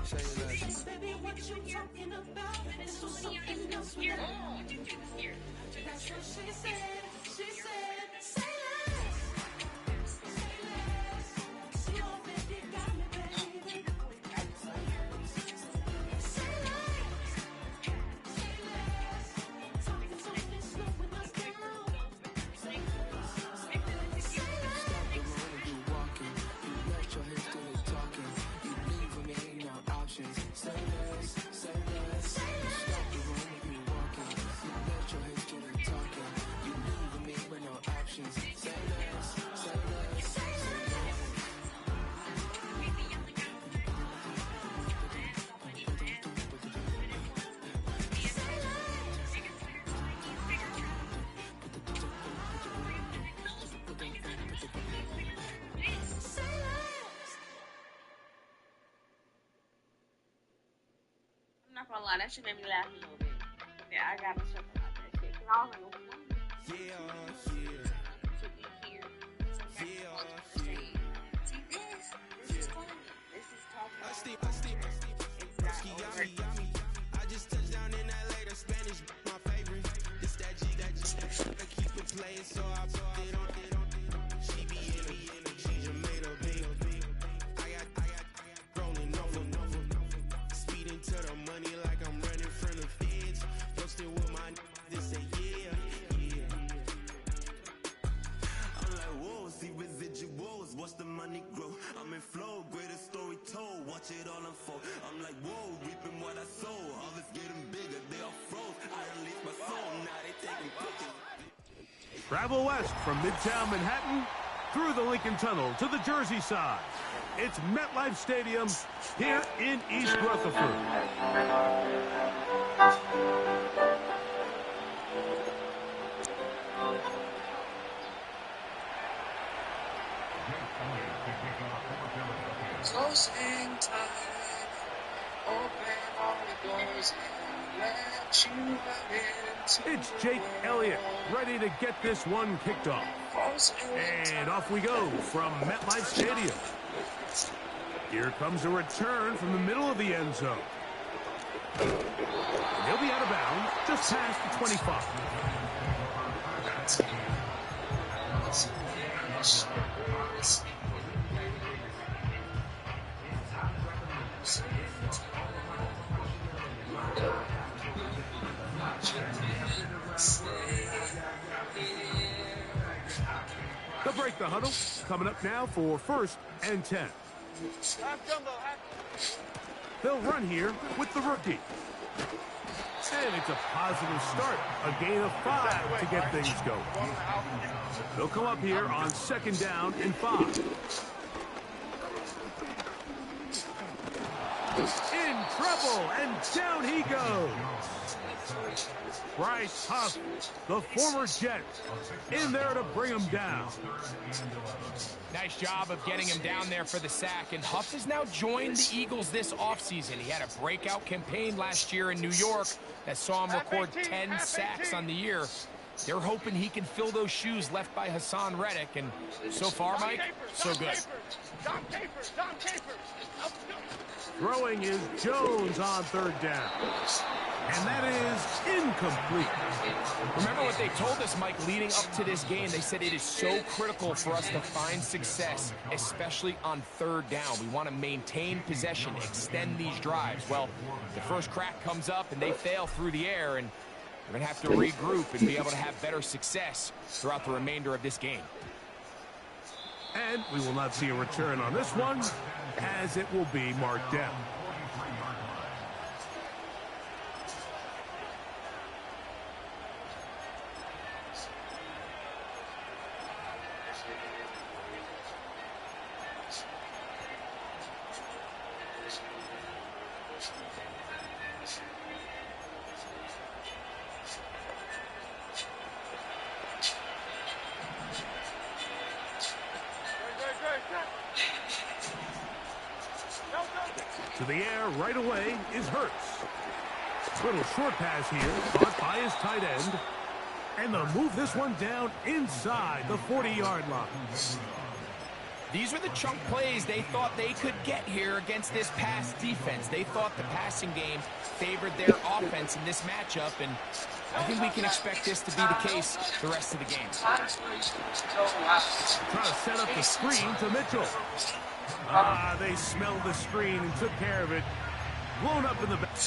Baby, what you talking about? It's so something else when that's what she said. She said, say less. Say less. You already got me, baby. Say less. Say less. Talking softly, slowing us down. Say less. You walking, you let your hips do the talking. You leave when there ain't no options. Say less, say less. You stop the room when you walking. You let your hips do the talking. You leave with me with no options. Say less, say less, say less. I'm not gonna lie, that shit made me laugh a little bit. Yeah, I gotta check out that shit. Cause I was like, what? To be here. See this? This is funny. This is talking about I just touched down in LA, the Spanish, my favorite. This that G, I keep it playing, so I put it on. She be in me, she just made a big. I got rolling over. Speeding to the money like I'm running from the feds. Posted with my they say yeah. I'm like, whoa, see residuals, watch the money grow. I'm in flow, greatest story told, watch it all unfold. I'm like, whoa, reaping what I sow. All this getting bigger, they all froze. I released my soul, now they taking pictures. Travel west from Midtown Manhattan through the Lincoln Tunnel to the Jersey side. It's MetLife Stadium here in East Rutherford. Closing time. Open all the doors and let you into It's Jake Elliott ready to get this one kicked off. And off we go from MetLife Stadium. Here comes a return from the middle of the end zone. And he'll be out of bounds just past the 25. They'll break the huddle. Coming up now for 1st and 10. They'll run here with the rookie. And it's a positive start. A gain of 5 to get things going. They'll come up here on 2nd down and 5. In trouble, and down he goes. Bryce Huff, the former Jet, in there to bring him down. Nice job of getting him down there for the sack, and Huff has now joined the Eagles this offseason. He had a breakout campaign last year in New York that saw him record 10 sacks on the year. They're hoping he can fill those shoes left by Hassan Reddick, and so far, Mike, so good. Throwing is Jones on 3rd down. And that is incomplete. Remember what they told us, Mike, leading up to this game. They said it is so critical for us to find success, especially on 3rd down. We want to maintain possession, extend these drives. Well, the first crack comes up and they fail through the air, and we're going to have to regroup and be able to have better success throughout the remainder of this game. And we will not see a return on this one, as it will be marked down. To the air right away is Hurts. Little short pass here, caught by his tight end. And they'll move this one down inside the 40-yard line. These were the chunk plays they thought they could get here against this pass defense. They thought the passing game favored their offense in this matchup, and I think we can expect this to be the case the rest of the game. Trying to set up the screen to Mitchell. They smelled the screen and took care of it. Blown up in the back.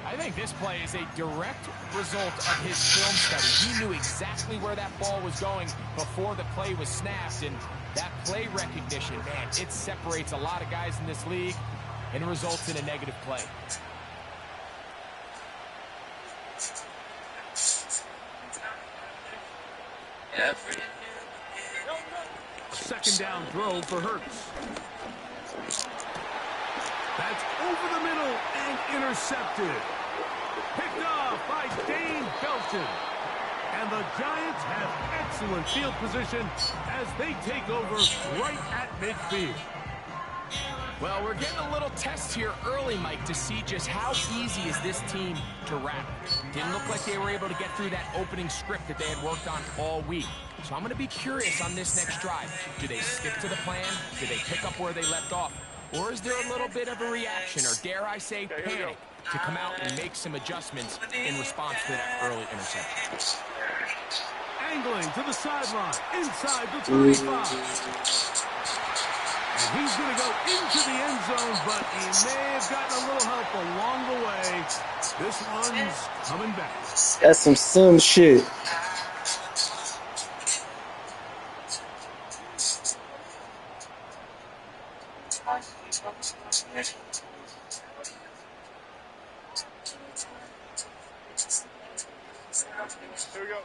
I think this play is a direct result of his film study. He knew exactly where that ball was going before the play was snapped, and that play recognition, man, it separates a lot of guys in this league and results in a negative play. Second down throw for Hurts. That's over the middle and intercepted. Picked off by Dane Belton. And the Giants have excellent field position as they take over right at midfield. Well, we're getting a little test here early, Mike, to see just how easy is this team to wrap. Didn't look like they were able to get through that opening script that they had worked on all week. So I'm going to be curious on this next drive. Do they stick to the plan? Do they pick up where they left off? Or is there a little bit of a reaction, or dare I say panic, to come out and make some adjustments in response to that early interception? Angling to the sideline, inside the 35. And he's going to go into the end zone, but he may have gotten a little help along the way. This one's coming back. That's some sim shit. Here we go.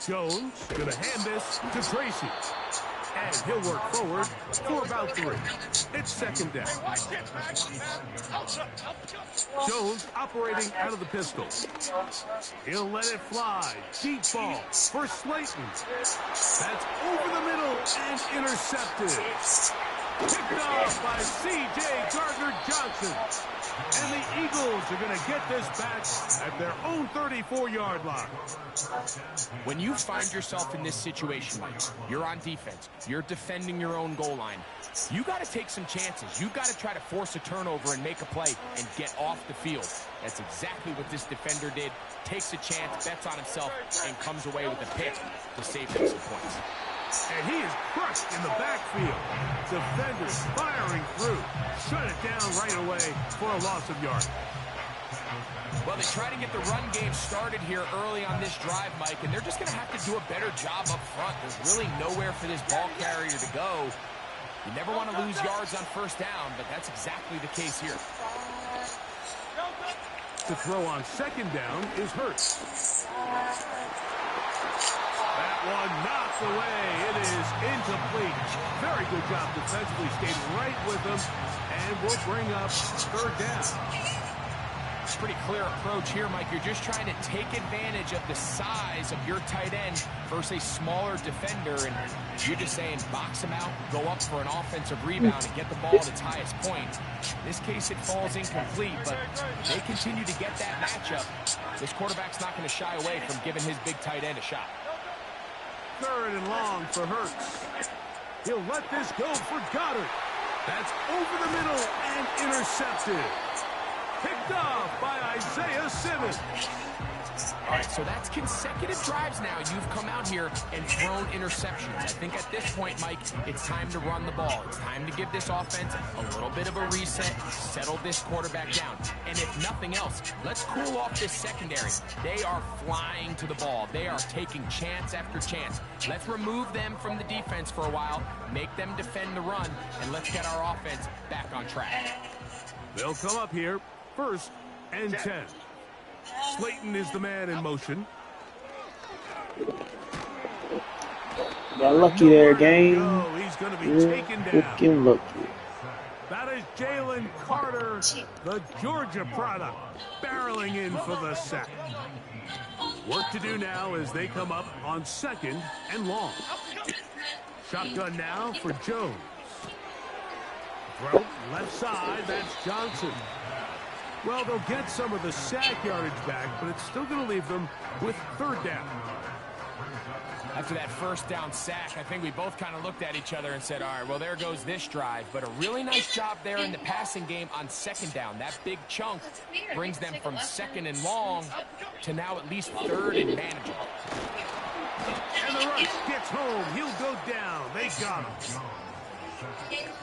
Jones going to hand this to Tracy. And he'll work forward for about 3. It's second down. Jones operating out of the pistol. He'll let it fly. Deep ball for Slayton. That's over the middle and intercepted. Picked off by C.J. Gardner-Johnson. And the Eagles are going to get this back at their own 34-yard line. When you find yourself in this situation, Mike, you're on defense, you're defending your own goal line, you got to take some chances. You got to try to force a turnover and make a play and get off the field. That's exactly what this defender did. Takes a chance, bets on himself, and comes away with a pick to save them some points. And he is crushed in the backfield. Defenders firing through. Shut it down right away for a loss of yards. Well, they try to get the run game started here early on this drive, Mike, and they're just going to have to do a better job up front. There's really nowhere for this ball carrier to go. You never want to lose yards on first down, but that's exactly the case here. To throw on second down is Hurts. That one knocked away. It is incomplete. Very good job defensively. Stayed right with them and will bring up third down. It's a pretty clear approach here, Mike. You're just trying to take advantage of the size of your tight end versus a smaller defender, and you're just saying box him out, go up for an offensive rebound, and get the ball at its highest point. In this case, it falls incomplete, but they continue to get that matchup. This quarterback's not going to shy away from giving his big tight end a shot. Third and long for Hurts. He'll let this go for Goddard. That's over the middle and intercepted. Picked off by Isaiah Simmons. All right, so that's consecutive drives now. You've come out here and thrown interceptions. I think at this point, Mike, it's time to run the ball. It's time to give this offense a little bit of a reset, settle this quarterback down. And if nothing else, let's cool off this secondary. They are flying to the ball. They are taking chance after chance. Let's remove them from the defense for a while, make them defend the run, and let's get our offense back on track. They'll come up here. First and 10. Slayton is the man in motion. Got lucky there, game. No, he's going to be taken down. Freaking lucky. That is Jalen Carter, the Georgia product, barreling in for the sack. Work to do now as they come up on 2nd and long. Shotgun now for Jones. Throw left side, that's Johnson. Well, they'll get some of the sack yardage back, but it's still going to leave them with 3rd down. After that first down sack, I think we both kind of looked at each other and said, all right, well, there goes this drive. But a really nice job there in the passing game on 2nd down. That big chunk brings them from 2nd and long to now at least 3rd and manageable. And the rush gets home. He'll go down. They got him.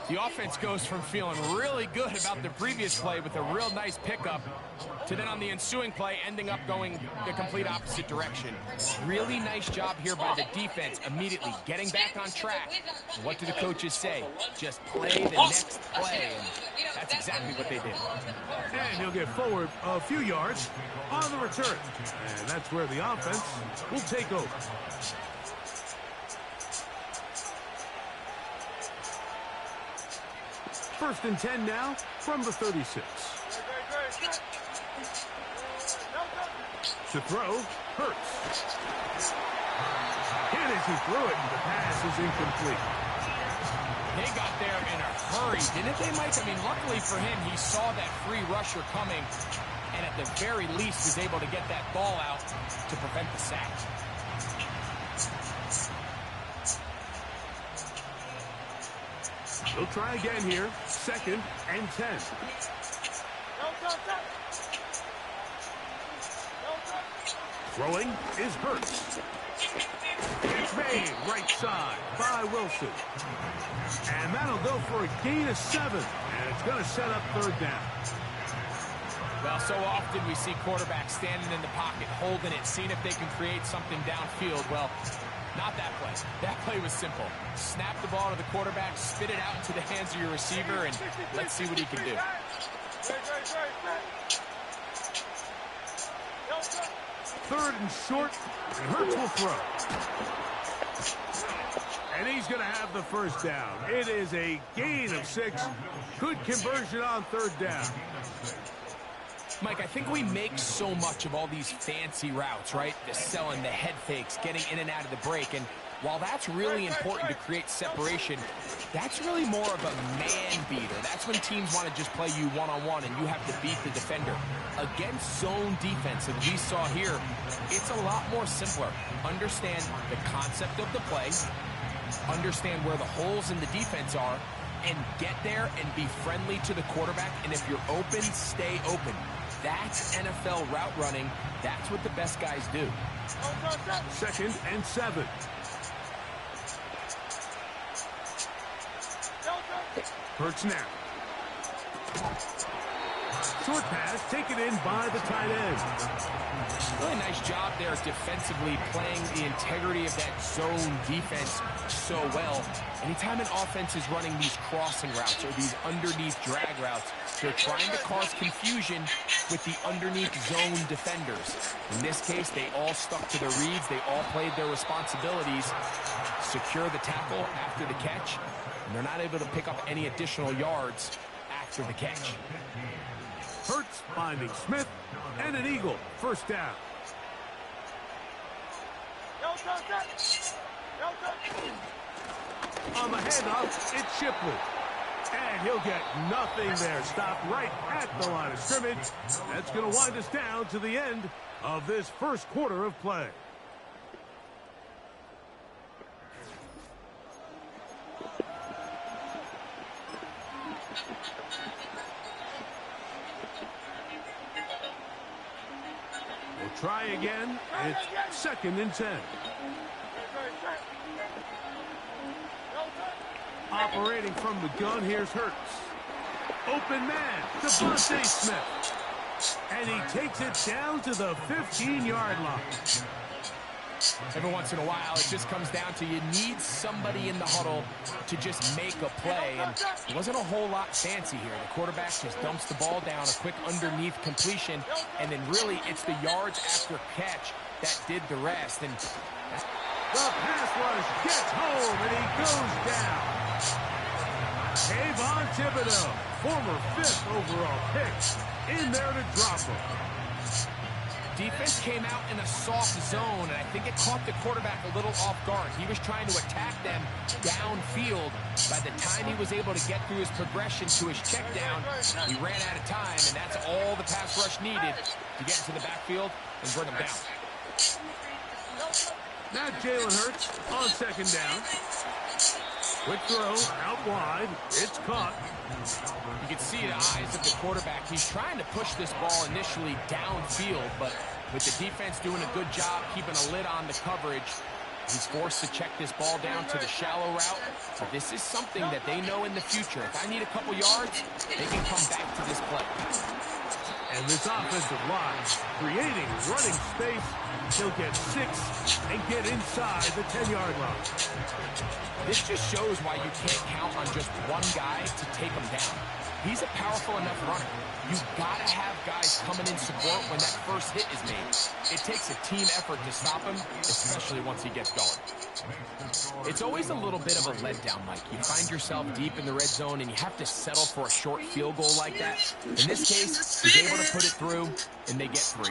The offense goes from feeling really good about the previous play with a real nice pickup to then on the ensuing play ending up going the complete opposite direction. Really nice job here by the defense immediately getting back on track. And what do the coaches say? Just play the next play. And that's exactly what they did. And he'll get forward a few yards on the return. And that's where the offense will take over. First and 10 now from the 36. To throw, Hurts. And as he threw it, the pass is incomplete. They got there in a hurry, didn't they, Mike? I mean, luckily for him, he saw that free rusher coming and at the very least was able to get that ball out to prevent the sack. They'll try again here. 2nd and 10. Throwing is Hurts. It's made right side by Wilson. And that'll go for a gain of 7. And it's going to set up 3rd down. Well, so often we see quarterbacks standing in the pocket, holding it, seeing if they can create something downfield. Well, not that play. That play was simple. Snap the ball to the quarterback, spit it out into the hands of your receiver, and let's see what he can do. 3rd and short, and Hurts will throw. And he's going to have the 1st down. It is a gain of 6. Good conversion on 3rd down. Mike, I think we make so much of all these fancy routes, right? The selling, the head fakes, getting in and out of the break. And while that's really important to create separation, that's really more of a man beater. That's when teams want to just play you one-on-one and you have to beat the defender. Against zone defense, and we saw here, it's a lot more simpler. Understand the concept of the play, understand where the holes in the defense are, and get there and be friendly to the quarterback. And if you're open, stay open. That's NFL route running. That's what the best guys do. 2nd and 7. Hurts now. Short pass taken in by the tight end. Really nice job there defensively, playing the integrity of that zone defense so well. Anytime an offense is running these crossing routes or these underneath drag routes, they're trying to cause confusion with the underneath zone defenders. In this case, they all stuck to their reads. They all played their responsibilities. Secure the tackle after the catch, and they're not able to pick up any additional yards after the catch. Hurts finding Smith, and an eagle. 1st down. On the handoff, it's Shipley. And he'll get nothing there. Stopped right at the line of scrimmage. That's going to wind us down to the end of this 1st quarter of play. We'll try again. It's 2nd and 10. Operating from the gun, here's Hurts. Open man, Devontae Smith. And he takes it down to the 15-yard line. Every once in a while, it just comes down to you need somebody in the huddle to just make a play. And it wasn't a whole lot fancy here. The quarterback just dumps the ball down, a quick underneath completion, and then really it's the yards after catch that did the rest. And the pass rush gets home, and he goes down. Kayvon Thibodeaux, former 5th overall pick, in there to drop him. Defense came out in a soft zone, and I think it caught the quarterback a little off guard. He was trying to attack them downfield. By the time he was able to get through his progression to his check down, he ran out of time, and that's all the pass rush needed to get into the backfield and bring him down. Now Jalen Hurts on second down. Quick throw out wide. It's caught. You can see the eyes of the quarterback. He's trying to push this ball initially downfield, but with the defense doing a good job keeping a lid on the coverage, he's forced to check this ball down to the shallow route. So this is something that they know in the future. If I need a couple yards, they can come back to this play. And this offensive line creating running space. He'll get 6 and get inside the 10-yard line. This just shows why you can't count on just one guy to take him down. He's a powerful enough runner. You've got to have guys coming in support when that first hit is made. It takes a team effort to stop him, especially once he gets going. It's always a little bit of a letdown, Mike. You find yourself deep in the red zone and you have to settle for a short field goal like that. In this case, he's able to put it through, and they get 3.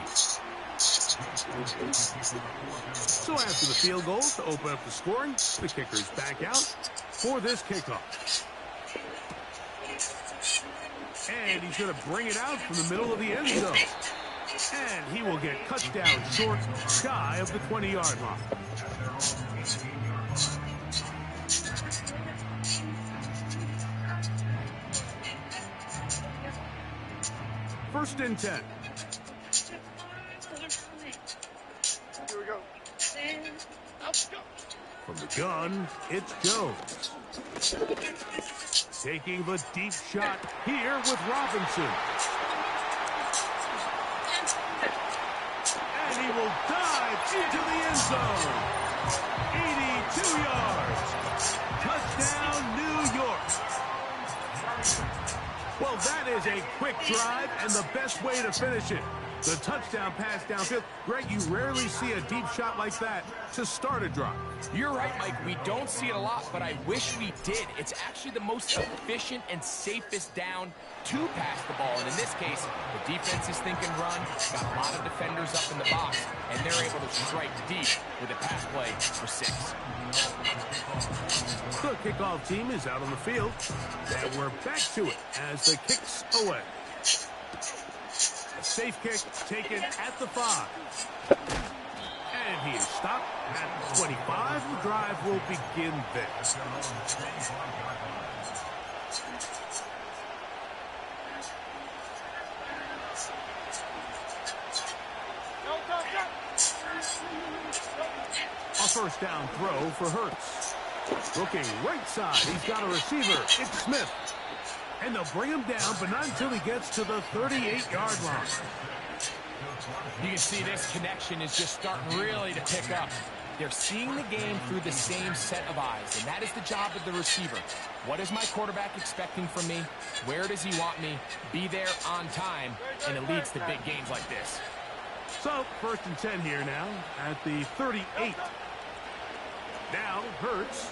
So after the field goal to open up the scoring, the kicker's back out for this kickoff. And he's going to bring it out from the middle of the end zone. And he will get cut down short, shy of the 20-yard line. First and 10. Here we go. From the gun, it's Jones. Taking the deep shot here with Robinson. And he will dive into the end zone. 82 yards. Touchdown, New York. Well, that is a quick drive and the best way to finish it. The touchdown pass downfield. Greg, you rarely see a deep shot like that to start a drive. You're right, Mike. We don't see it a lot, but I wish we did. It's actually the most efficient and safest down to pass the ball. And in this case, the defense is thinking run, got a lot of defenders up in the box, and they're able to strike deep with a pass play for 6. The kickoff team is out on the field, and we're back to it as the kick's away. A safe kick taken at the 5. And he is stopped at the 25. The drive will begin there. A first down throw for Hurts. Looking right side. He's got a receiver. It's Smith. And they'll bring him down, but not until he gets to the 38-yard line. You can see this connection is just starting really to pick up. They're seeing the game through the same set of eyes, and that is the job of the receiver. What is my quarterback expecting from me? Where does he want me? Be there on time, and it leads to big games like this. So, first and 10 here now at the 38. Now, Hurts.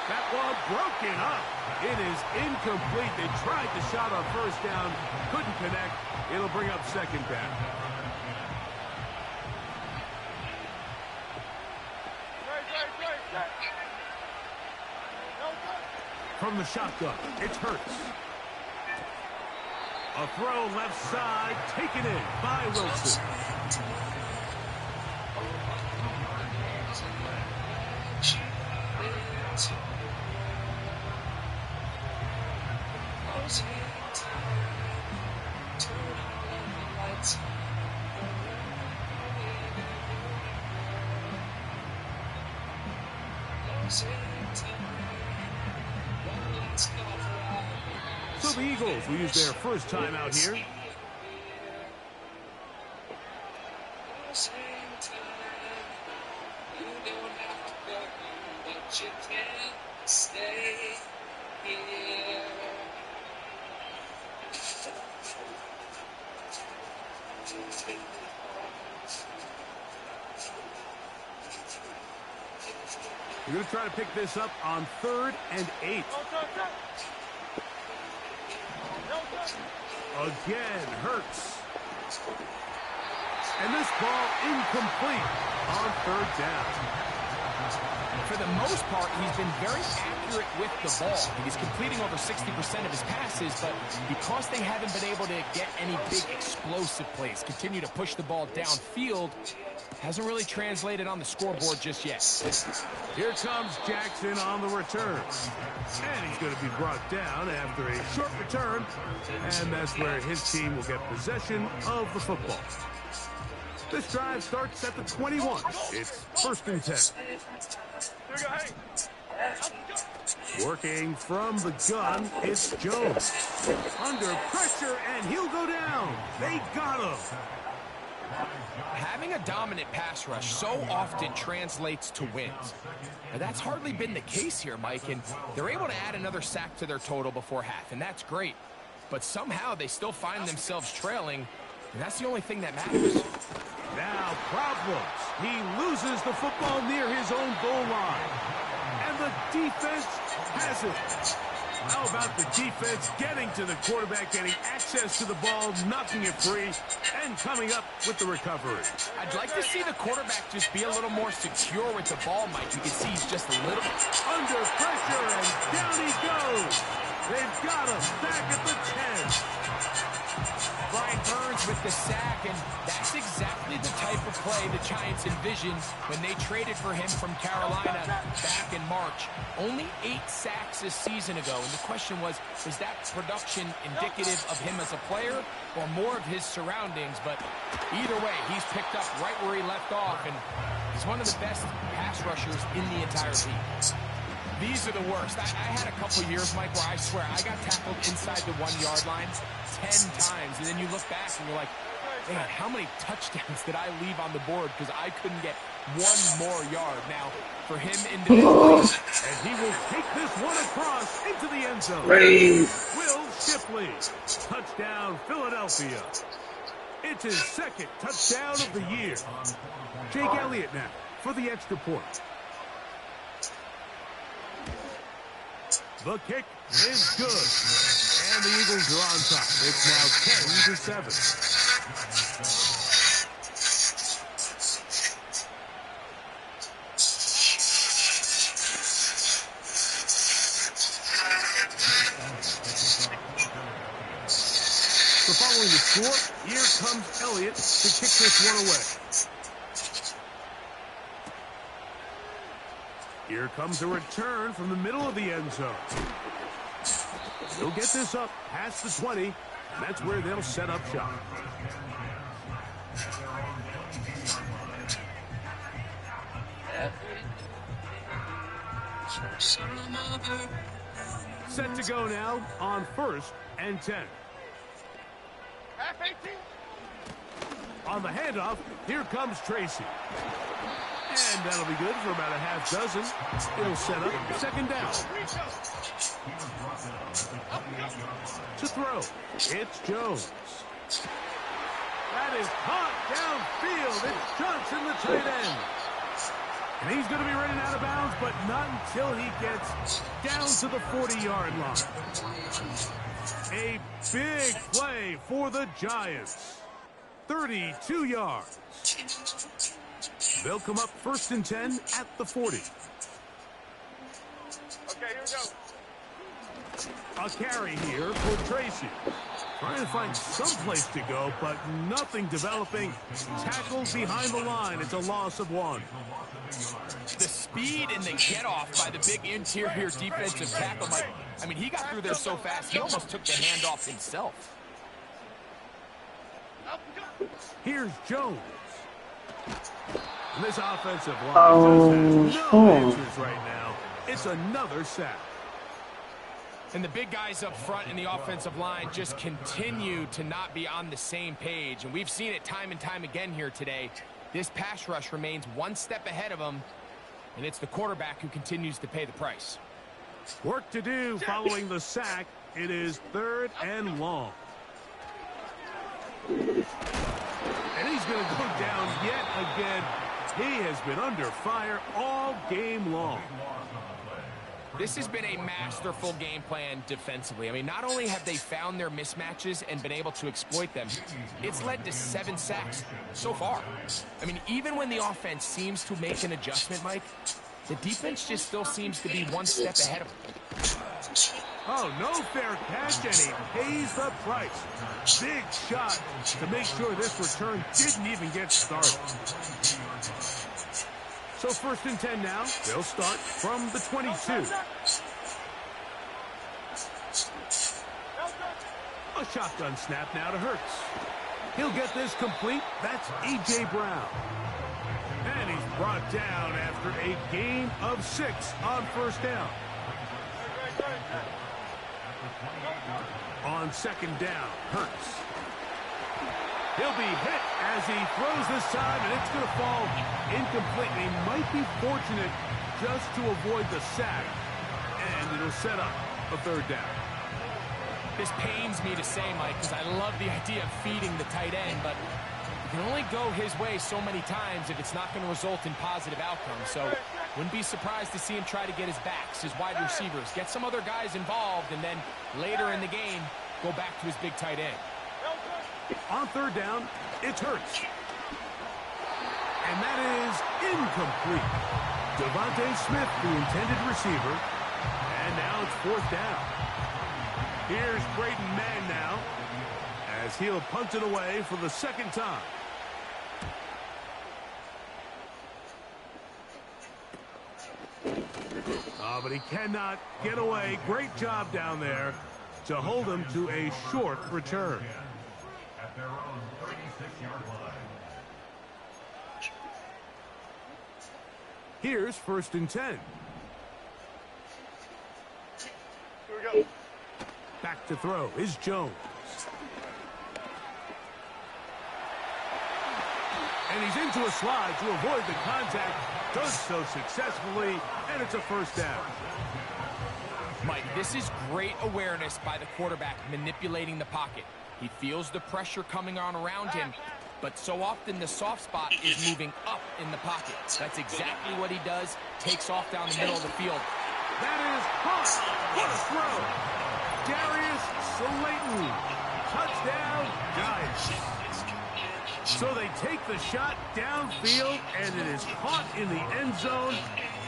That ball broken up. It is incomplete. They tried the shot on first down. Couldn't connect. It'll bring up second down. From the shotgun, it's Hurts. A throw left side, taken in by Wilson. So the Eagles will use their first time out here. We're going to try to pick this up on 3rd and 8. Again, Hurts. And this ball incomplete on 3rd down. For the most part, he's been very accurate with the ball. He's completing over 60% of his passes, but because they haven't been able to get any big explosive plays, continue to push the ball downfield, hasn't really translated on the scoreboard just yet. Here comes Jackson on the return. And he's going to be brought down after a short return. And that's where his team will get possession of the football. This drive starts at the 21. It's 1st and 10. Working from the gun, it's Jones. Under pressure, and he'll go down. They got him. Having a dominant pass rush so often translates to wins. Now, that's hardly been the case here, Mike, and they're able to add another sack to their total before half, and that's great. But somehow they still find themselves trailing, and that's the only thing that matters. Now problems. He loses the football near his own goal line. And the defense has it. How about the defense getting to the quarterback, getting access to the ball, knocking it free, and coming up with the recovery? I'd like to see the quarterback just be a little more secure with the ball, Mike. You can see he's just a little under pressure, and down he goes. They've got him back at the 10. Brian Burns with the sack, and that's exactly the type of play the Giants envisioned when they traded for him from Carolina back in March. Only 8 sacks this season ago, and the question was that production indicative of him as a player or more of his surroundings? But either way, he's picked up right where he left off, and he's one of the best pass rushers in the entire league. These are the worst. I had a couple years, Mike, where I swear I got tackled inside the 1-yard line 10 times, and then you look back and you're like, man, how many touchdowns did I leave on the board because I couldn't get 1 more yard? Now, for him individually, and he will take this one across into the end zone. Will Shipley, touchdown Philadelphia. It's his 2nd touchdown of the year. Jake Elliott now for the extra point. The kick is good. And the Eagles are on top. It's now 10-7. So following the score, here comes Elliott to kick this one away. Here comes a return from the middle of the end zone. They'll get this up past the 20, and that's where they'll set up shop. Set to go now on 1st and 10. On the handoff, here comes Tracy. And that'll be good for about a half dozen. It'll set up 2nd down. To throw, it's Jones. That is caught downfield. It's Johnson, the tight end. And he's going to be running out of bounds, but not until he gets down to the 40-yard line. A big play for the Giants. 32 yards. They'll come up 1st and 10 at the 40. Okay, here we go. A carry here for Tracy. Trying to find some place to go, but nothing developing. Tackled behind the line. It's a loss of 1. The speed and the get-off by the big interior defensive tackle, Mike. I mean, he got through there so fast, he almost took the handoff himself. Here's Jones. And this offensive line just has no answers right now. It's another sack. And the big guys up front in the offensive line just continue to not be on the same page. And we've seen it time and time again here today. This pass rush remains one step ahead of him, and it's the quarterback who continues to pay the price. Work to do following the sack. It is 3rd and long. And he's going to go down yet again. He has been under fire all game long. This has been a masterful game plan defensively. I mean, not only have they found their mismatches and been able to exploit them, it's led to 7 sacks so far. I mean, even when the offense seems to make an adjustment, Mike, the defense just still seems to be one step ahead of them. Oh, no fair catch, and he pays the price. Big shot to make sure this return didn't even get started. So 1st and 10 now. They'll start from the 22. A shotgun snap now to Hurts. He'll get this complete. That's A.J. Brown. And he's brought down after a gain of 6 on 1st down. On 2nd down, Hurts. He'll be hit as he throws this time, and it's going to fall incomplete. He might be fortunate just to avoid the sack, and it'll set up a 3rd down. This pains me to say, Mike, because I love the idea of feeding the tight end, but it can only go his way so many times if it's not going to result in positive outcomes. So wouldn't be surprised to see him try to get his backs, his wide receivers, get some other guys involved, and then later in the game, go back to his big tight end. On 3rd down, it's Hurts. And that is incomplete. Devontae Smith, the intended receiver. And now it's 4th down. Here's Braden Mann now, as he'll punt it away for the 2nd time. Oh, but he cannot get away. Great job down there to hold him to a short return. At their own 36-yard line. Here's 1st and 10. Here we go. Back to throw is Jones. And he's into a slide to avoid the contact. Does so successfully, and it's a 1st down. Mike, this is great awareness by the quarterback manipulating the pocket. He feels the pressure coming on around him, but so often the soft spot is moving up in the pocket. That's exactly what he does. Takes off down the middle of the field. That is hot. What a throw. Darius Slayton. Touchdown, Giants. So they take the shot downfield, and it is caught in the end zone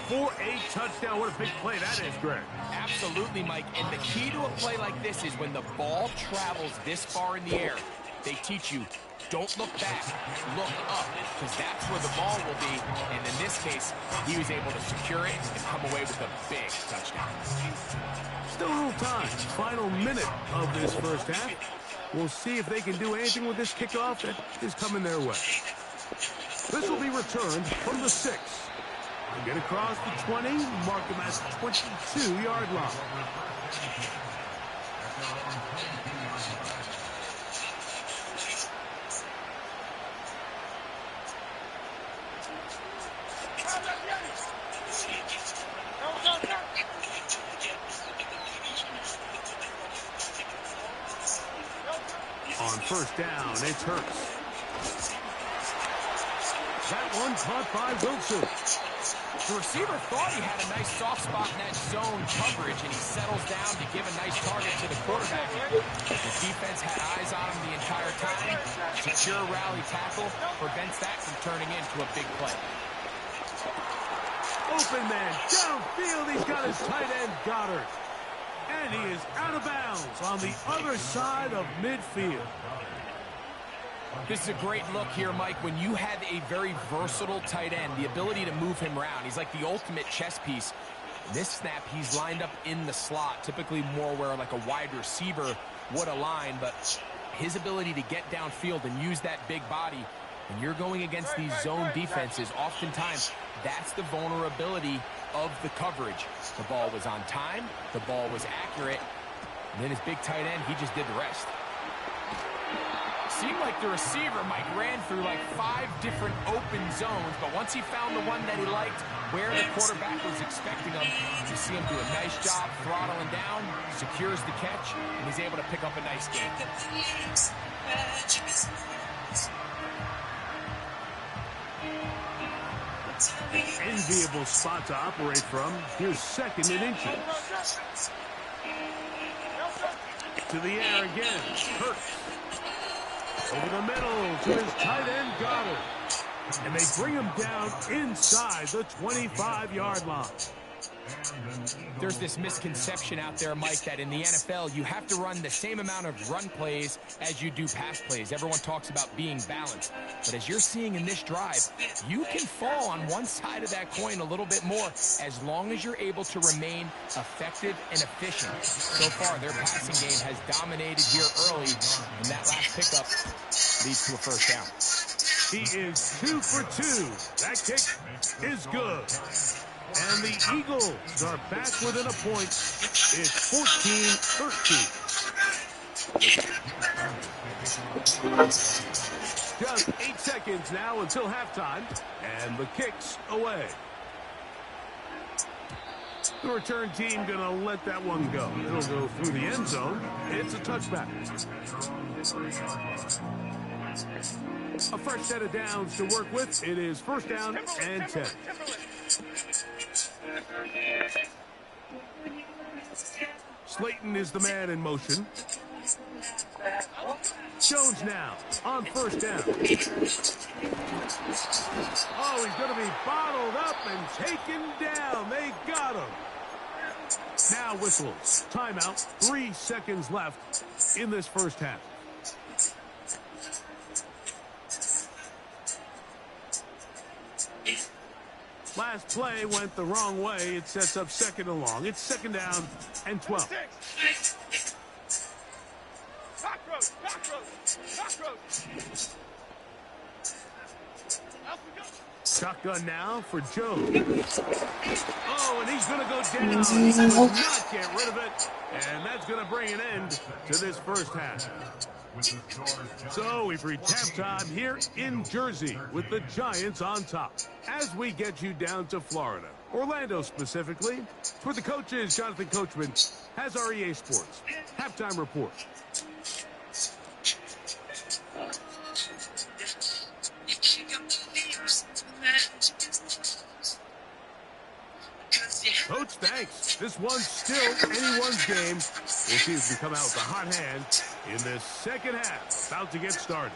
for a touchdown. What a big play that is, Greg. Absolutely, Mike. And the key to a play like this is when the ball travels this far in the air, they teach you, don't look back, look up, because that's where the ball will be. And in this case, he was able to secure it and come away with a big touchdown. Still a little time. Final minute of this 1st half. We'll see if they can do anything with this kickoff that is coming their way. This will be returned from the 6. Get across the 20, mark him at the 22-yard line. On 1st down, it's Hurts. That one caught by Wilson. The receiver thought he had a nice soft spot in that zone coverage, and he settles down to give a nice target to the quarterback. The defense had eyes on him the entire time. Secure rally tackle prevents that from turning into a big play. Open man, downfield, he's got his tight end, Goddard. And he is out of bounds on the other side of midfield. This is a great look here, Mike, when you have a very versatile tight end, the ability to move him around. He's like the ultimate chess piece. This snap, he's lined up in the slot, typically more where like a wide receiver would align, but his ability to get downfield and use that big body, when you're going against these zone defenses, oftentimes that's the vulnerability of the coverage. The ball was on time, the ball was accurate, and then his big tight end, he just did the rest. seemed like the receiver, Mike, ran through like 5 different open zones, but once he found the one that he liked, where the quarterback was expecting him, you see him do a nice job throttling down, secures the catch, and he's able to pick up a nice gain. Enviable spot to operate from. Here's 2nd and inches. To the air again. Hurts. Over the middle to his tight end, Goddard. And they bring him down inside the 25-yard line. There's this misconception out there, Mike, that in the NFL, you have to run the same amount of run plays as you do pass plays. Everyone talks about being balanced. But as you're seeing in this drive, you can fall on one side of that coin a little bit more as long as you're able to remain effective and efficient. So far, their passing game has dominated here early, and that last pickup leads to a first down. He is 2 for 2. That kick is good. And the Eagles are back within a point. It's 14-13. Just 8 seconds now until halftime. And the kick's away. The return team going to let that one go. It'll go through the end zone. It's a touchback. A fresh set of downs to work with. It is 1st down and 10. Slayton is the man in motion. Jones now on 1st down. Oh, he's going to be bottled up and taken down. They got him. Now whistles. Timeout. 3 seconds left in this first half. Last play went the wrong way. It sets up 2nd and long. It's 2nd down and 12. Shotgun now for Jones. Oh, and he's going to go down. He could not get rid of it. And that's going to bring an end to this first half. So we've reached halftime here in Jersey with the Giants on top. As we get you down to Florida, Orlando specifically, for the coaches, Jonathan Coachman has our EA Sports halftime report. Coach, thanks. This one's still anyone's game. We'll see if we come out with a hot hand in this second half. About to get started.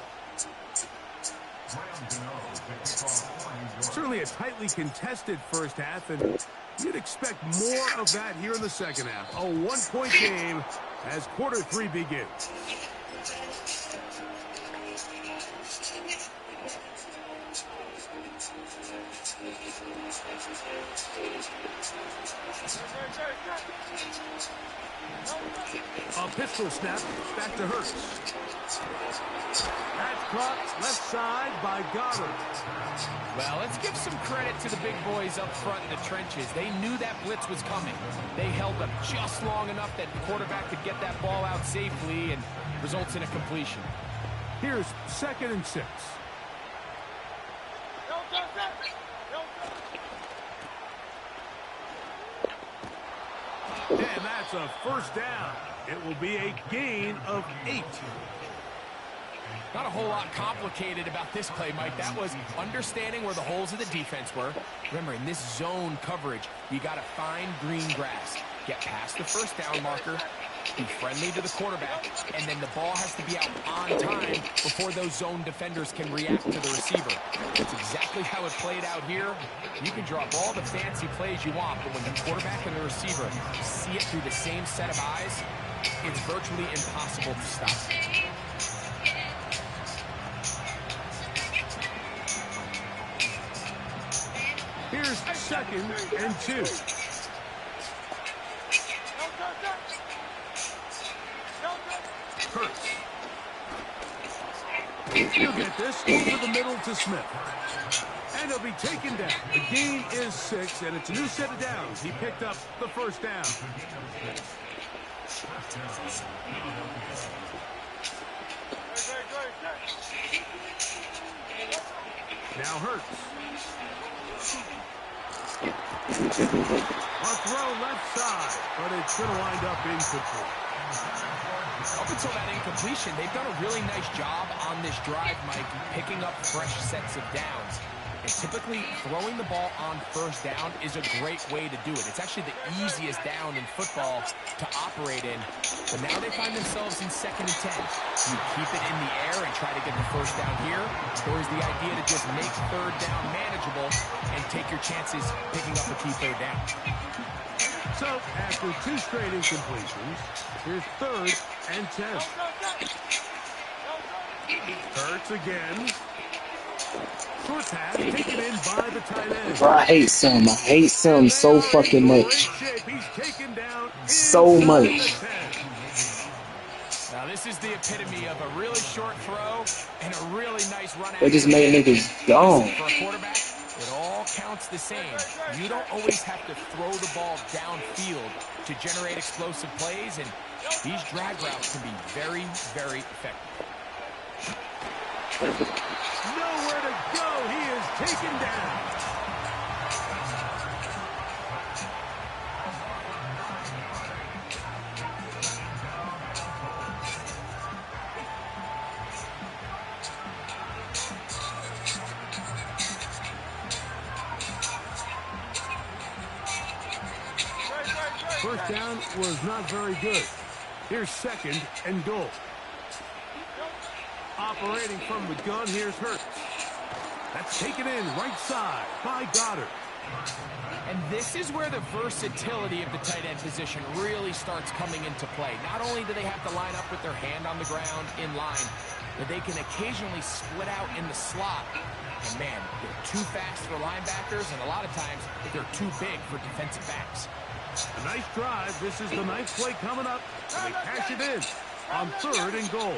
Certainly a tightly contested first half, and you'd expect more of that here in the second half. A 1-point game as quarter 3 begins. A pistol snap back to Hurts. That's caught left side by Goddard. Well, let's give some credit to the big boys up front in the trenches. They knew that blitz was coming. They held up just long enough that the quarterback could get that ball out safely and results in a completion. Here's 2nd and 6. And that's a first down. It will be a gain of 8. Not a whole lot complicated about this play, Mike. That was understanding where the holes of the defense were. Remember, in this zone coverage, you got to find green grass. Get past the first down marker, be friendly to the quarterback, and then the ball has to be out on time before those zone defenders can react to the receiver. That's exactly how it played out here. You can draw up all the fancy plays you want, but when the quarterback and the receiver see it through the same set of eyes, it's virtually impossible to stop. Here's 2nd and 2. Hurts. He'll get this over the middle to Smith. And he'll be taken down. The gain is 6, and it's a new set of downs. He picked up the first down. Now Hurts. A throw left side, but it's going to wind up incomplete. Up until that incompletion, they've done a really nice job on this drive, Mike, picking up fresh sets of downs. And typically, throwing the ball on first down is a great way to do it. It's actually the easiest down in football to operate in. But now they find themselves in 2nd and 10. Do you keep it in the air and try to get the first down here? Or is the idea to just make third down manageable and take your chances picking up a key third down? So, after 2 straight incompletions, here's 3rd and 10. Hurts again. Short pass taken in by the tight end. Bro, I hate Sim so fucking much. He's taken down So much. Now this is the epitome of a really short throw and a really nice run. They just made niggas dumb. For a quarterback, it all counts the same. You don't always have to throw the ball downfield to generate explosive plays, and these drag routes can be very, very effective. Nowhere to go. He is taken down. First down was not very good. Here's 2nd and goal. Operating from the gun, here's Hurts. That's taken in right side by Goddard. And this is where the versatility of the tight end position really starts coming into play. Not only do they have to line up with their hand on the ground in line, but they can occasionally split out in the slot. And man, they're too fast for linebackers, and a lot of times they're too big for defensive backs. A nice drive. This is the 9th play coming up. And they cash it in on 3rd and goal.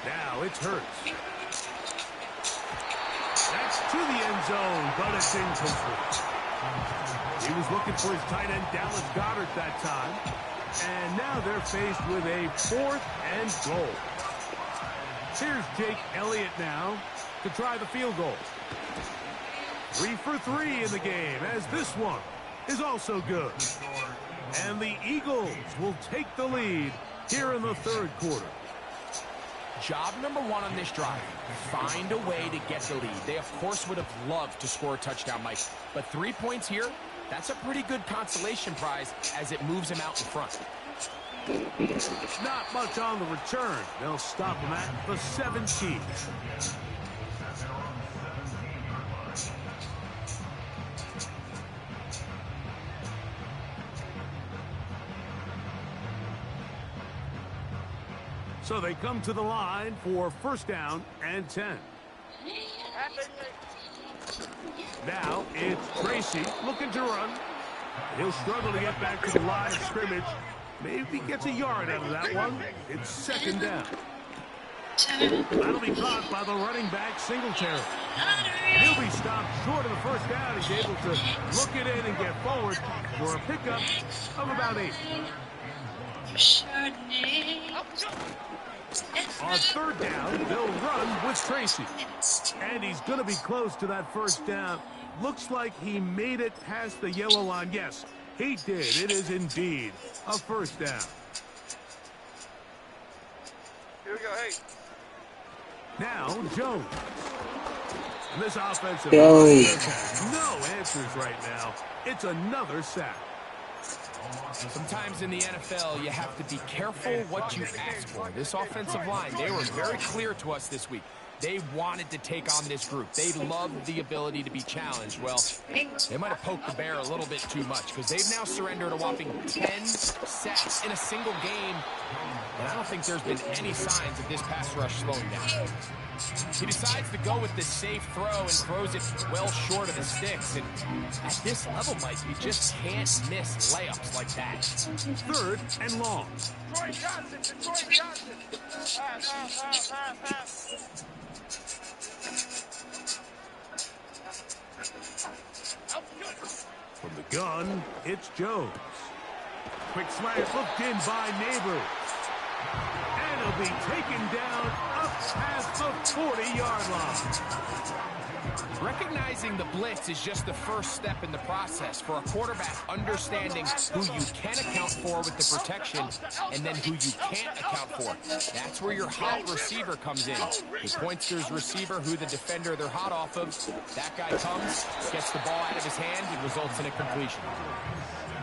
Now it's Hurts. That's to the end zone, but it's incomplete. He was looking for his tight end, Dallas Goedert, that time. And now they're faced with a 4th and goal. Here's Jake Elliott now to try the field goal. 3 for 3 in the game, as this one is also good. And the Eagles will take the lead here in the 3rd quarter. Job number 1 on this drive, find a way to get the lead. They, of course, would have loved to score a touchdown, Mike. But 3 points here, that's a pretty good consolation prize as it moves them out in front. Not much on the return. They'll stop them at the 17. So they come to the line for 1st down and 10. Now it's Tracy looking to run. He'll struggle to get back to the line of scrimmage. Maybe gets a yard out of that one. It's 2nd down. That'll be caught by the running back, Singletary. And he'll be stopped short of the 1st down. He's able to look it in and get forward for a pickup of about 8. On 3rd down, they'll run with Tracy. And he's going to be close to that 1st down. Looks like he made it past the yellow line. Yes, he did. It is indeed a 1st down. Here we go, hey. Now, Jones. And this offensive Yo. has no answers right now. It's another sack. Sometimes in the NFL, you have to be careful what you ask for. This offensive line, they were very clear to us this week. They wanted to take on this group. They loved the ability to be challenged. Well, they might have poked the bear a little bit too much because they've now surrendered a whopping 10 sacks in a single game. And I don't think there's been any signs of this pass rush slowing down. He decides to go with the safe throw and throws it well short of the sticks. And at this level, Mike, you just can't miss layups like that. 3rd and long. Troy Johnson, Troy Johnson. From the gun, it's Jones. Quick slant looked in by Neighbors. And he'll He'll be taken down up past the 40-yard line. Recognizing the blitz is just the first step in the process for a quarterback, understanding who you can account for with the protection and then who you can't account for. That's where your hot receiver comes in. He points to his receiver, who the defender they're hot off of. That guy comes, gets the ball out of his hand, and results in a completion.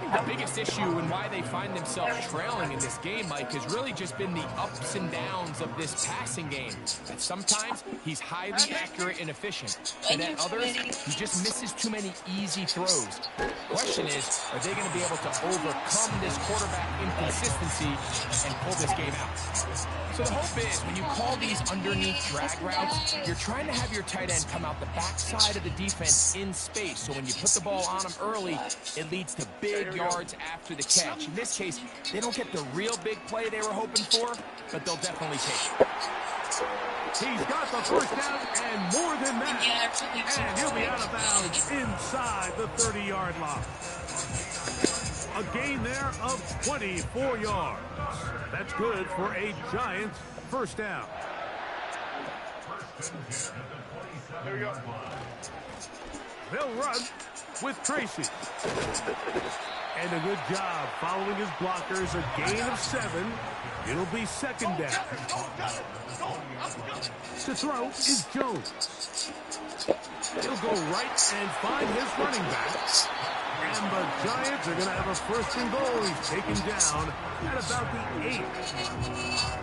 The biggest issue and why they find themselves trailing in this game, Mike, has really just been the ups and downs of this passing game. That sometimes he's highly accurate and efficient, and at others, he just misses too many easy throws. The question is, are they going to be able to overcome this quarterback inconsistency and pull this game out? So the hope is, when you call these underneath drag routes, you're trying to have your tight end come out the backside of the defense in space. So when you put the ball on him early, it leads to big yards after the catch. In this case, they don't get the real big play they were hoping for, but they'll definitely take it. He's got the first down and more than that. And he'll be out of bounds inside the 30-yard line. A gain there of 24 yards. That's good for a Giants first down. Here we go. They'll run with Tracy. And a good job following his blockers. A gain of 7. It'll be second down. To throw is Jones. He'll go right and find his running back. And the Giants are going to have a first and goal. He's taken down at about the 8.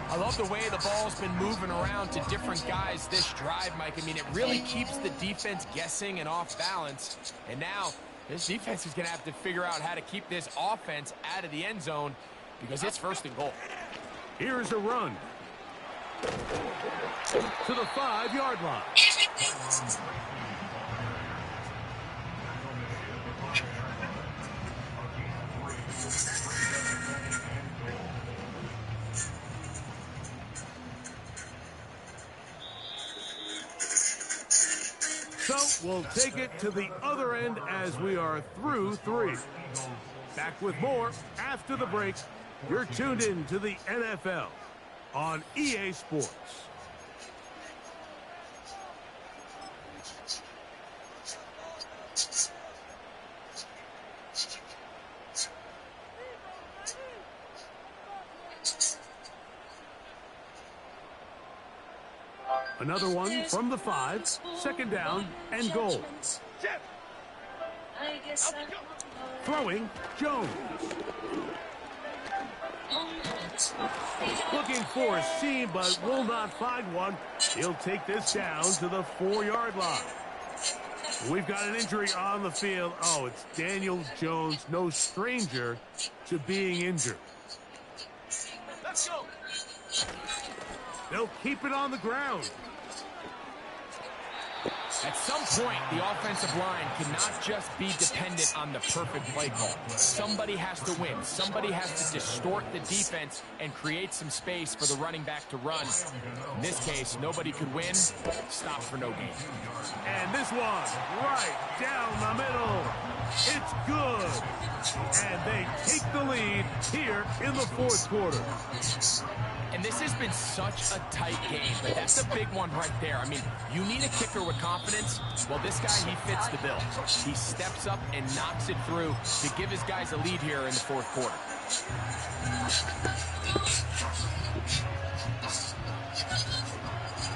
I love the way the ball's been moving around to different guys this drive, Mike. I mean, it really keeps the defense guessing and off balance. And now this defense is going to have to figure out how to keep this offense out of the end zone because it's first and goal. Here's a run to the 5-yard line. So we'll take it to the other end as we are through 3. Back with more after the break. You're tuned in to the NFL on EA Sports. Another one from the 5, second down and goal. Throwing, Jones. Looking for a seam, but will not find one. He'll take this down to the 4-yard line. We've got an injury on the field. Oh, it's Daniel Jones, no stranger to being injured. Let's go. They'll keep it on the ground. At some point, the offensive line cannot just be dependent on the perfect play call. Somebody has to win. Somebody has to distort the defense and create some space for the running back to run. In this case, nobody could win. Stop for no gain. And this one, right down the middle. It's good. And they take the lead here in the 4th quarter. And this has been such a tight game, but that's a big one right there. I mean, you need a kicker with confidence. Well, this guy, he fits the bill. He steps up and knocks it through to give his guys a lead here in the 4th quarter.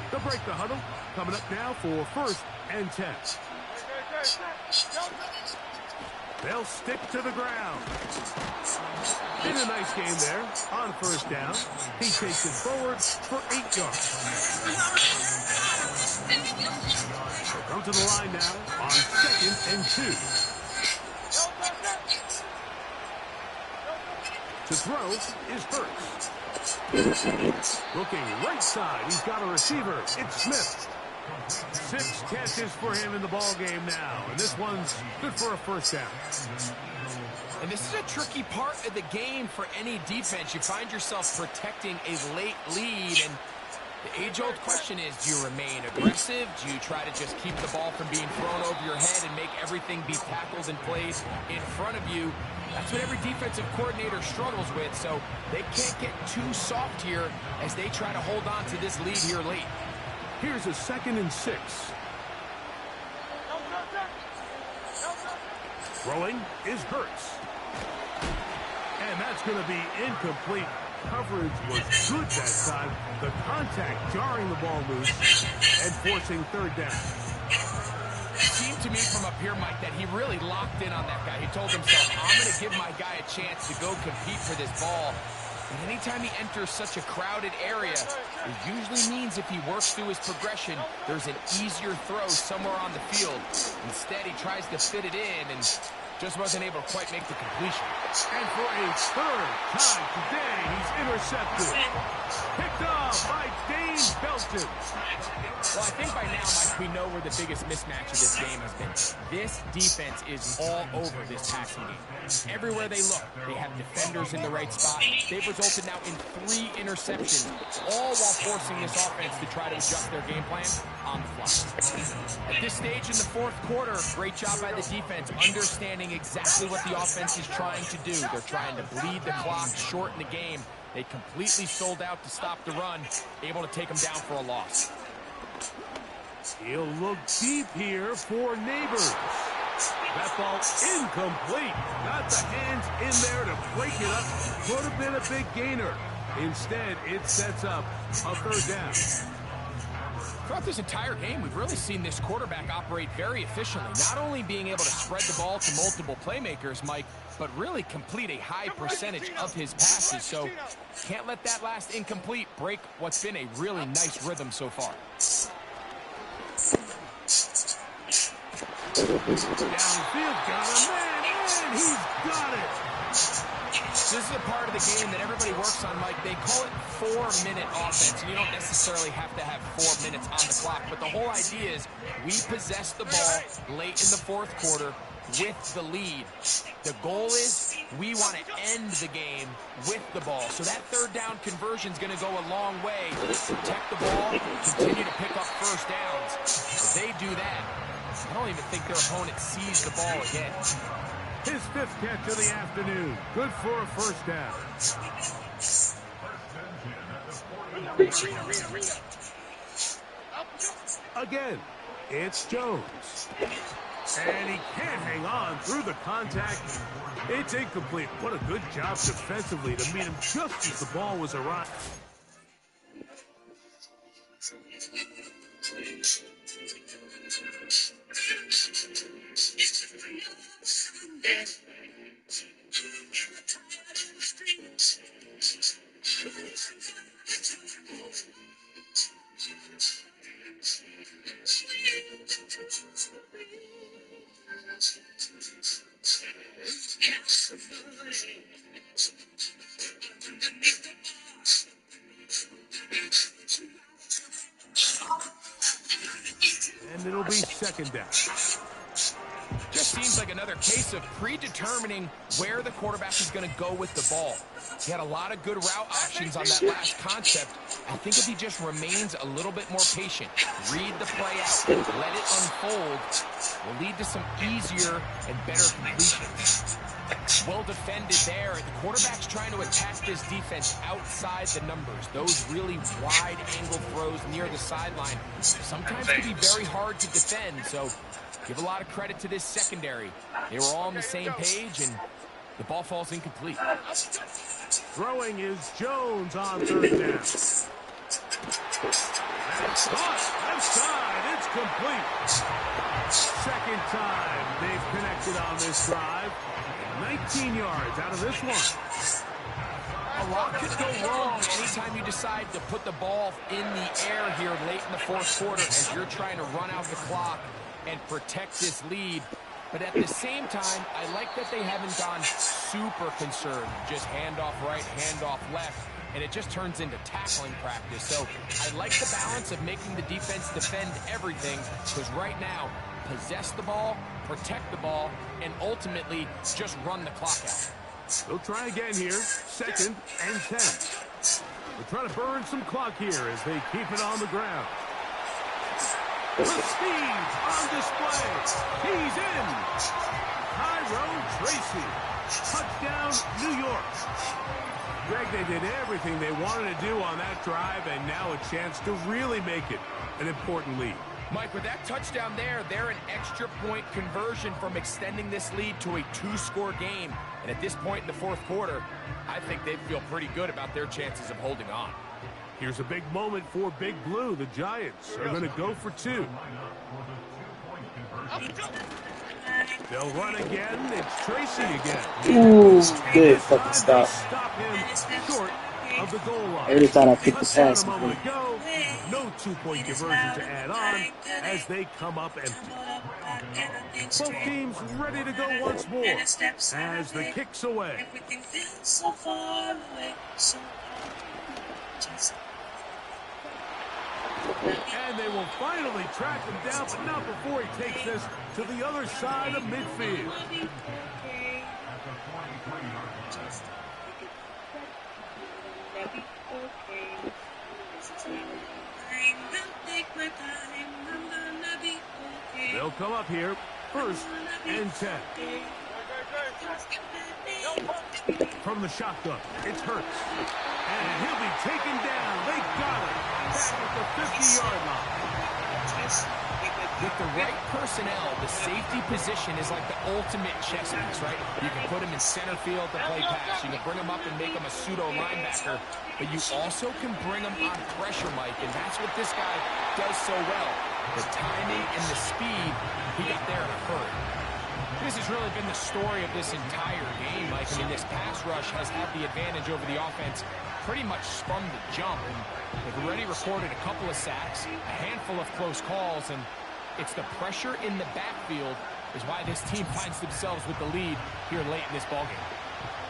They'll break the huddle. Coming up now for 1st and 10. They'll stick to the ground. In a nice game there on 1st down. He takes it forward for 8 yards. They'll come to the line now on 2nd and 2. To throw is Hurts. Looking right side, he's got a receiver. It's Smith. 6 catches for him in the ball game now, and this one's good for a 1st down. And this is a tricky part of the game for any defense. You find yourself protecting a late lead, and The age-old question is, do you remain aggressive? Do you try to just keep the ball from being thrown over your head and make everything be tackled and played in front of you? That's what every defensive coordinator struggles with, so they can't get too soft here as they try to hold on to this lead here late. Here's a 2nd and 6. Throwing is Hurts. And that's going to be incomplete. Coverage was good that time. The contact jarring the ball loose and forcing 3rd down. It seemed to me from up here, Mike, that he really locked in on that guy. He told himself, I'm going to give my guy a chance to go compete for this ball. And anytime he enters such a crowded area, it usually means if he works through his progression, there's an easier throw somewhere on the field. Instead, he tries to fit it in and just wasn't able to quite make the completion. And for a 3rd time today, he's intercepted. Picked off by Dane Belton. Well, I think by now, Mike, we know where the biggest mismatch of this game has been. This defense is all over this passing game. Everywhere they look, they have defenders in the right spot. They've resulted now in 3 interceptions, all while forcing this offense to try to adjust their game plan on the fly. At this stage in the 4th quarter, great job by the defense, understanding exactly what the offense is trying to do. They're trying to bleed the clock, shorten the game. They completely sold out to stop the run, able to take them down for a loss. He'll look deep here for Neighbors. That ball incomplete. Got the hands in there to break it up. Could have been a big gainer. Instead, it sets up a 3rd down. Throughout this entire game, we've really seen this quarterback operate very efficiently, not only being able to spread the ball to multiple playmakers, Mike, but really complete a high percentage of his passes. So can't let that last incomplete break what's been a really nice rhythm so far. Downfield, got a man, and he's got it. This is a part of the game that everybody works on, Mike. They call it 4-minute offense, and you don't necessarily have to have 4 minutes on the clock, but the whole idea is we possess the ball late in the 4th quarter with the lead. The goal is we want to end the game with the ball. So that 3rd down conversion is going to go a long way. Protect the ball, continue to pick up 1st downs. If they do that, I don't even think their opponent sees the ball again. His 5th catch of the afternoon. Good for a 1st down. Again, it's Jones. And he can't hang on through the contact. It's incomplete. What a good job defensively to meet him just as the ball was arriving. And it'll be 2nd down. Just seems like another case of predetermining where the quarterback is going to go with the ball. He had a lot of good route options on that last concept. I think if he just remains a little bit more patient, read the play out, let it unfold, will lead to some easier and better completions. Well defended there. The quarterback's trying to attack this defense outside the numbers. Those really wide angle throws near the sideline sometimes can be very hard to defend. So give a lot of credit to this secondary. They were all on the same page, and the ball falls incomplete. Throwing is Jones on 3rd down. That's caught. Left side. It's complete. 2nd time they've connected on this drive. 19 yards out of this one. A lot could go wrong anytime you decide to put the ball in the air here late in the 4th quarter as you're trying to run out the clock and protect this lead. But at the same time, I like that they haven't gone super conserved. Just handoff right, handoff left, and it just turns into tackling practice. So I like the balance of making the defense defend everything, because right now, possess the ball, protect the ball, and ultimately just run the clock out. They'll try again here. 2nd and 10. We're trying to burn some clock here as they keep it on the ground. The speed's on display. He's in. Tyrone Tracy. Touchdown, New York. Greg, they did everything they wanted to do on that drive, and now a chance to really make it an important lead. Mike, with that touchdown there, they're an extra point conversion from extending this lead to a 2-score game. And at this point in the fourth quarter, I think they feel pretty good about their chances of holding on. Here's a big moment for Big Blue. The Giants are going to go for 2. They'll run again. It's Tracy again. Ooh, good fucking stop. Stop him short of the goal line. I really thought I picked the pass. A moment ago. No 2-point conversion to add on as they come up empty. Both teams ready to go once more as the kick's away. Everything feels so far away, so And they will finally track him down, but not before he takes this to the other side of midfield. They'll come up here, 1st and 10. From the shotgun, it's Hurts. And he'll be taken down. They got him. Back at the 50-yard line. With the right personnel, the safety position is like the ultimate chess piece, right? You can put him in center field to play pass. You can bring him up and make him a pseudo linebacker. But you also can bring him on pressure, Mike, and that's what this guy does so well. The timing and the speed, he got there in a hurry. This has really been the story of this entire game, Mike. I mean, this pass rush has had the advantage over the offense pretty much from the jump. And they've already recorded a couple of sacks, a handful of close calls, and it's the pressure in the backfield is why this team finds themselves with the lead here late in this ballgame.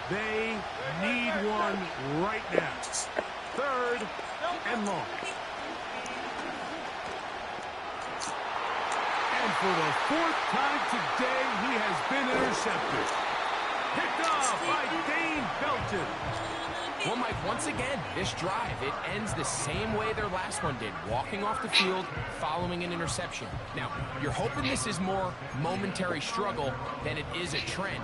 They need one right now. 3rd and long. And for the 4th time today, he has been intercepted. Picked off by Dane Belton. Well, Mike, once again, this drive, it ends the same way their last one did, walking off the field, following an interception. Now, you're hoping this is more momentary struggle than it is a trend.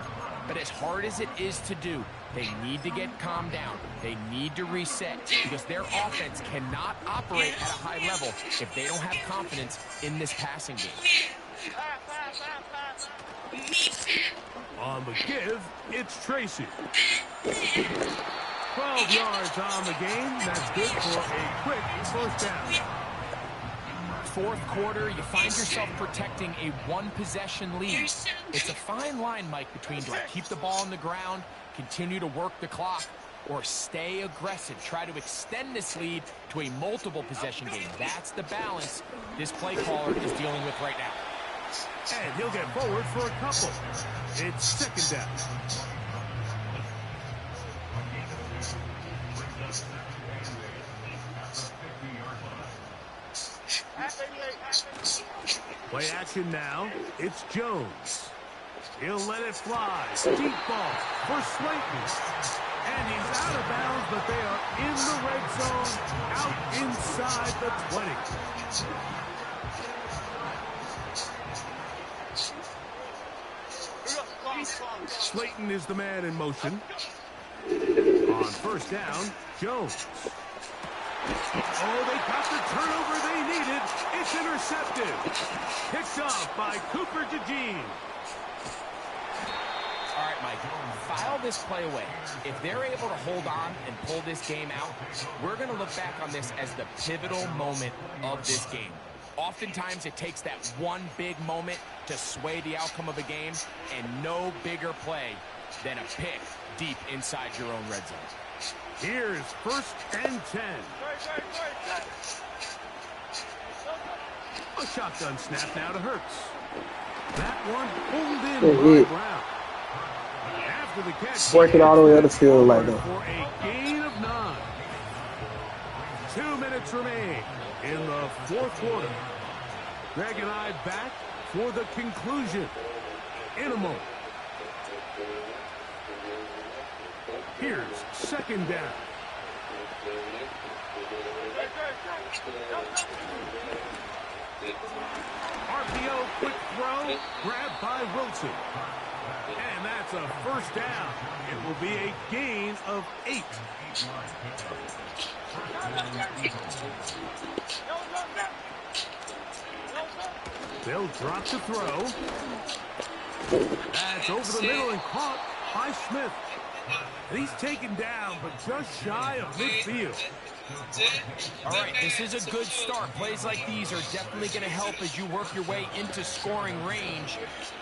But as hard as it is to do, they need to get calmed down. They need to reset because their offense cannot operate at a high level if they don't have confidence in this passing game. On the give, it's Tracy. 12 yards on the game. That's good for a quick 1st down. Fourth quarter, you find yourself protecting a 1-possession lead. It's a fine line, Mike, between do I keep the ball on the ground, continue to work the clock, or stay aggressive, try to extend this lead to a multiple possession game. That's the balance this play caller is dealing with right now. And he'll get forward for a couple. It's 2nd down. Play action now. It's Jones. He'll let it fly. Deep ball for Slayton. And he's out of bounds, but they are in the red zone, out inside the 20. Slayton is the man in motion. On 1st down, Jones. Oh, they got the turnover they needed. It's intercepted. Picked off by Cooper DeJean. All right, Mike, file this play away. If they're able to hold on and pull this game out, we're going to look back on this as the pivotal moment of this game. Oftentimes, it takes that one big moment to sway the outcome of a game, and no bigger play than a pick deep inside your own red zone. Here's 1st and 10. A shotgun snap now to Hurts. That one pulled in by Brown. After the catch, Work it all the way on the field like that. For a gain of 9. 2 minutes remain in the 4th quarter. Greg and I back for the conclusion in a moment. Here's 2nd down. RPO quick throw, grabbed by Wilson. And that's a first down. It will be a gain of 8. They'll drop the throw. That's over the middle and caught by Smith. And he's taken down, but just shy of midfield. All right, this is a good start. Plays like these are definitely going to help as you work your way into scoring range.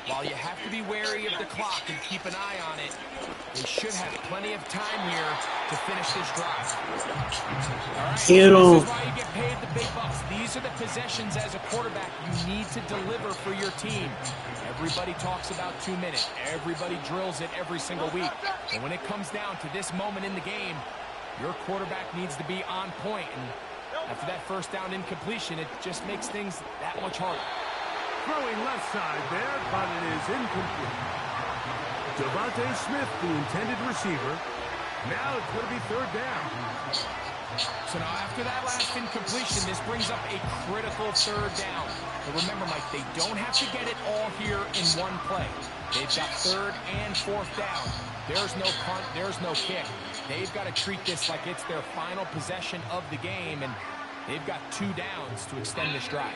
While you have to be wary of the clock and keep an eye on it, they should have plenty of time here to finish this drive. All right, so this is why you get paid the big bucks. These are the possessions as a quarterback you need to deliver for your team. Everybody talks about 2 minutes. Everybody drills it every single week. And when it comes down to this moment in the game, your quarterback needs to be on point, and after that first down incompletion, it just makes things that much harder. Throwing left side there, but it is incomplete. Devontae Smith, the intended receiver. Now it's going to be third down. So now after that last incompletion, this brings up a critical third down. But remember, Mike, they don't have to get it all here in one play. They've got third and fourth down. There's no punt, there's no kick. They've got to treat this like it's their final possession of the game, and they've got 2 downs to extend this drive.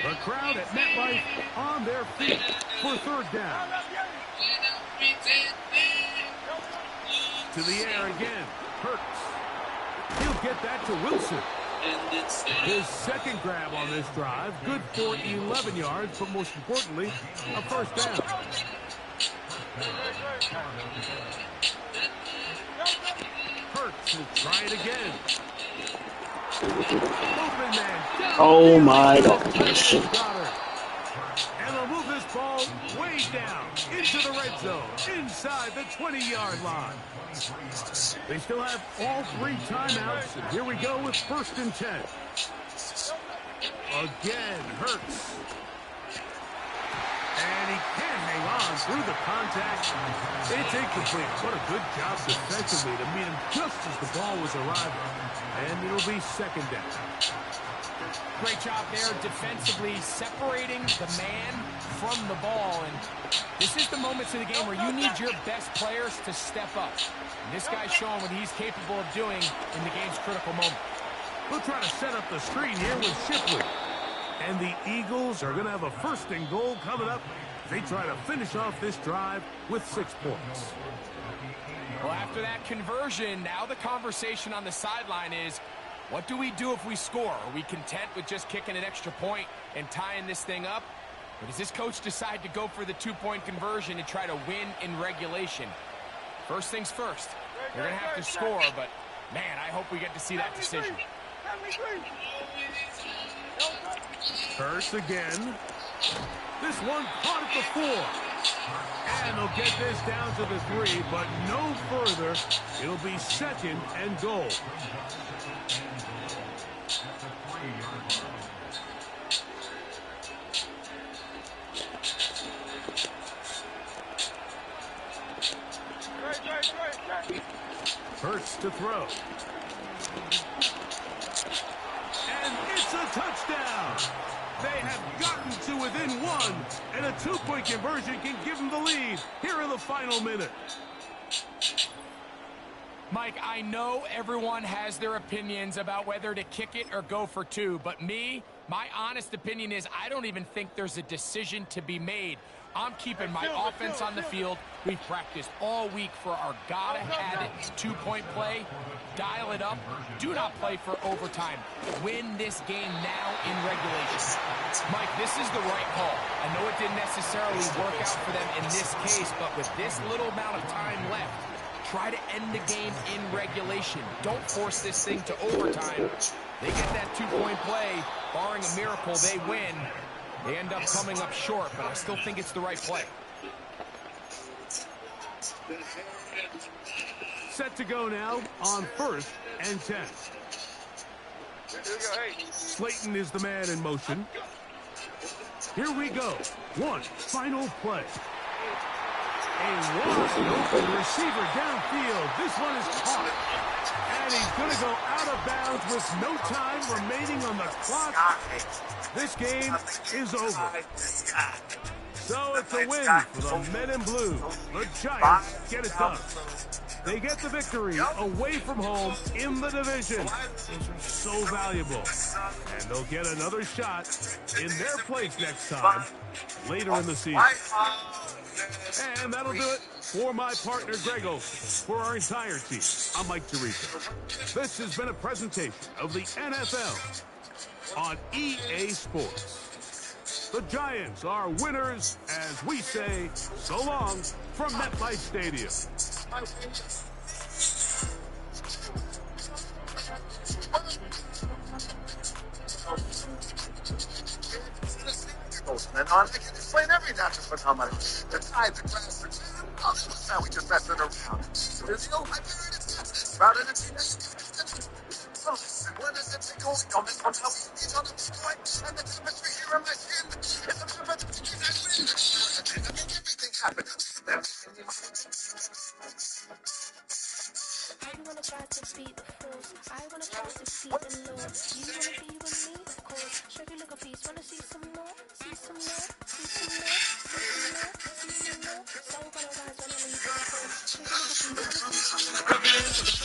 The crowd at MetLife on their feet for third down. To the air again, Hurts. He'll get that to Wilson. His second grab on this drive, good for 11 yards, but most importantly, a first down. Hurts will try it again. Open man. Oh my God. And they'll move this ball way down into the red zone, inside the 20-yard line. They still have all 3 timeouts, and here we go with 1st and 10. Again, Hurts. And he can't hang on through the contact. It's incomplete. What a good job defensively to meet him just as the ball was arriving. And it'll be second down. Great job there defensively, separating the man from the ball. And this is the moments in the game where you need your best players to step up. And this guy's showing what he's capable of doing in the game's critical moment. We'll try to set up the screen here with Shipley. And the Eagles are going to have a 1st and goal coming up. They try to finish off this drive with 6 points. Well, after that conversion, now the conversation on the sideline is, what do we do if we score? Are we content with just kicking an extra point and tying this thing up? Or does this coach decide to go for the 2-point conversion and try to win in regulation? First things first, they're going to have to score, but man, I hope we get to see that decision. Hurts again. This one caught at the 4. And they'll get this down to the 3, but no further. It'll be 2nd and goal. Hurts to throw. And it's a touchdown. They have gotten to within 1, and a 2-point conversion can give them the lead here in the final minute. Mike, I know everyone has their opinions about whether to kick it or go for 2, but my honest opinion is I don't even think there's a decision to be made. I'm keeping my offense on the field. We've practiced all week for our gotta-have-it 2-point play. Dial it up. Do not play for overtime. Win this game now in regulation. Mike, this is the right call. I know it didn't necessarily work out for them in this case, but with this little amount of time left, try to end the game in regulation. Don't force this thing to overtime. They get that 2-point play. Barring a miracle, they win. They end up coming up short, but I still think it's the right play. Set to go now on 1st and 10. Slayton is the man in motion. Here we go. One final play. wide open receiver downfield. This one is caught. And he's going to go out of bounds with no time remaining on the clock. This game is over. So it's a win for the men in blue. The Giants get it done. They get the victory away from home in the division. Those are so valuable. And they'll get another shot in their place next time later in the season. And that'll do it for my partner, Grego. For our entire team, I'm Mike Tirico. This has been a presentation of the NFL on EA Sports. The Giants are winners as we say so long from MetLife Stadium. And I can explain every natural phenomenon. The tide, the grass, the jam, all this was how we just messing around. There's the old hyperion about energy. So listen, what is it going on? This one, how we each on the point, and the chemistry here in my skin. It's a perfect to make everything happen. I wanna try to beat the force. I wanna try to beat the Lord. You wanna be with me? Of course. Show you look a piece. Wanna see some more? See some more? See some more? See some more? See some more? So gonna rise when I leave the court. Show you look a piece.